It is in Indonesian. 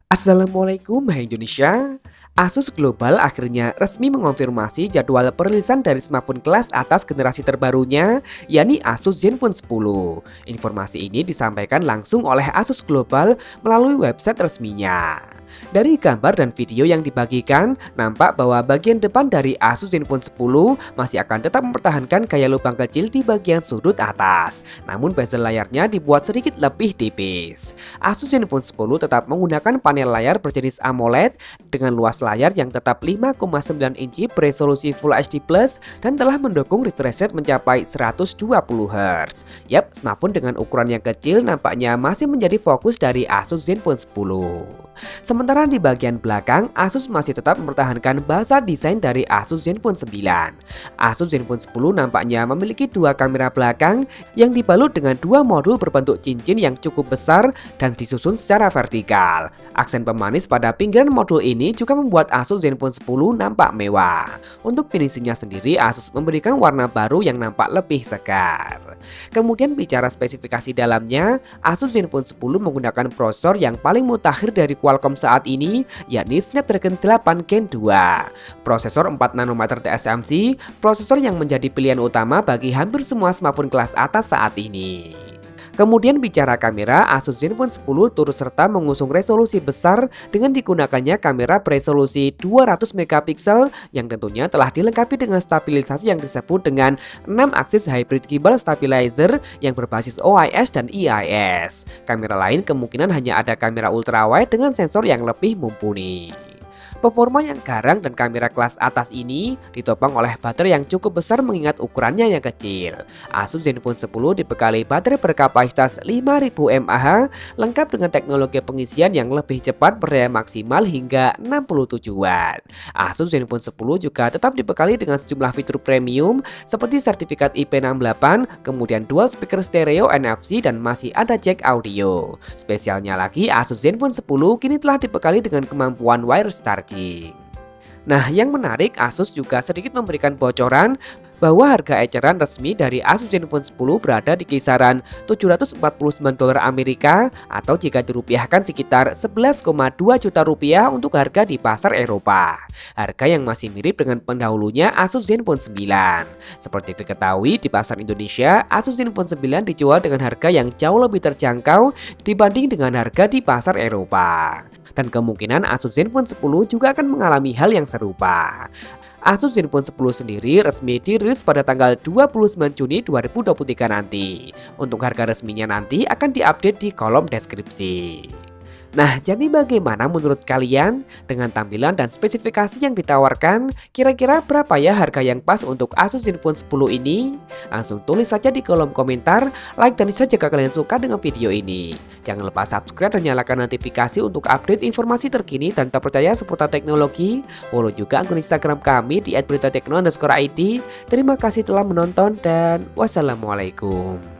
Assalamualaikum hai Indonesia. Asus Global akhirnya resmi mengonfirmasi jadwal perilisan dari smartphone kelas atas generasi terbarunya, yakni Asus Zenfone 10. Informasi ini disampaikan langsung oleh Asus Global melalui website resminya. Dari gambar dan video yang dibagikan, nampak bahwa bagian depan dari Asus Zenfone 10 masih akan tetap mempertahankan gaya lubang kecil di bagian sudut atas. Namun bezel layarnya dibuat sedikit lebih tipis. Asus Zenfone 10 tetap menggunakan panel layar berjenis AMOLED dengan luas layar yang tetap 5,9 inci beresolusi Full HD Plus dan telah mendukung refresh rate mencapai 120 Hz. Yap, smartphone dengan ukuran yang kecil nampaknya masih menjadi fokus dari Asus Zenfone 10. Sementara di bagian belakang, Asus masih tetap mempertahankan bahasa desain dari Asus Zenfone 9. Asus Zenfone 10 nampaknya memiliki dua kamera belakang yang dibalut dengan dua modul berbentuk cincin yang cukup besar dan disusun secara vertikal. Aksen pemanis pada pinggiran modul ini juga membuat Asus Zenfone 10 nampak mewah. Untuk finishingnya sendiri, Asus memberikan warna baru yang nampak lebih segar. Kemudian bicara spesifikasi dalamnya, Asus Zenfone 10 menggunakan prosesor yang paling mutakhir dari Qualcomm saat ini, yakni Snapdragon 8 Gen 2. Prosesor 4 nanometer TSMC, prosesor yang menjadi pilihan utama bagi hampir semua smartphone kelas atas saat ini. Kemudian bicara kamera, Asus Zenfone 10 turut serta mengusung resolusi besar dengan digunakannya kamera beresolusi 200 megapiksel yang tentunya telah dilengkapi dengan stabilisasi yang disebut dengan 6 aksis hybrid gimbal stabilizer yang berbasis OIS dan EIS. Kamera lain kemungkinan hanya ada kamera ultrawide dengan sensor yang lebih mumpuni. Performa yang garang dan kamera kelas atas ini ditopang oleh baterai yang cukup besar mengingat ukurannya yang kecil. Asus Zenfone 10 dibekali baterai berkapasitas 5000 mAh lengkap dengan teknologi pengisian yang lebih cepat berdaya maksimal hingga 67 Watt. Asus Zenfone 10 juga tetap dibekali dengan sejumlah fitur premium seperti sertifikat IP68, kemudian dual speaker stereo NFC dan masih ada jack audio. Spesialnya lagi, Asus Zenfone 10 kini telah dibekali dengan kemampuan wireless charging. Nah, yang menarik, Asus juga sedikit memberikan bocoran bahwa harga eceran resmi dari Asus Zenfone 10 berada di kisaran $749 Amerika atau jika dirupiahkan sekitar 11,2 juta rupiah untuk harga di pasar Eropa. Harga yang masih mirip dengan pendahulunya Asus Zenfone 9. Seperti diketahui di pasar Indonesia, Asus Zenfone 9 dijual dengan harga yang jauh lebih terjangkau dibanding dengan harga di pasar Eropa. Dan kemungkinan Asus Zenfone 10 juga akan mengalami hal yang serupa. Asus Zenfone 10 sendiri resmi dirilis pada tanggal 29 Juni 2023 nanti. Untuk harga resminya nanti akan diupdate di kolom deskripsi. Nah, jadi bagaimana menurut kalian dengan tampilan dan spesifikasi yang ditawarkan? Kira-kira berapa ya harga yang pas untuk Asus Zenfone 10 ini? Langsung tulis saja di kolom komentar, like dan share jika kalian suka dengan video ini. Jangan lupa subscribe dan nyalakan notifikasi untuk update informasi terkini dan terpercaya seputar teknologi. Follow juga akun Instagram kami di @beritatekno_id. Terima kasih telah menonton dan wassalamualaikum.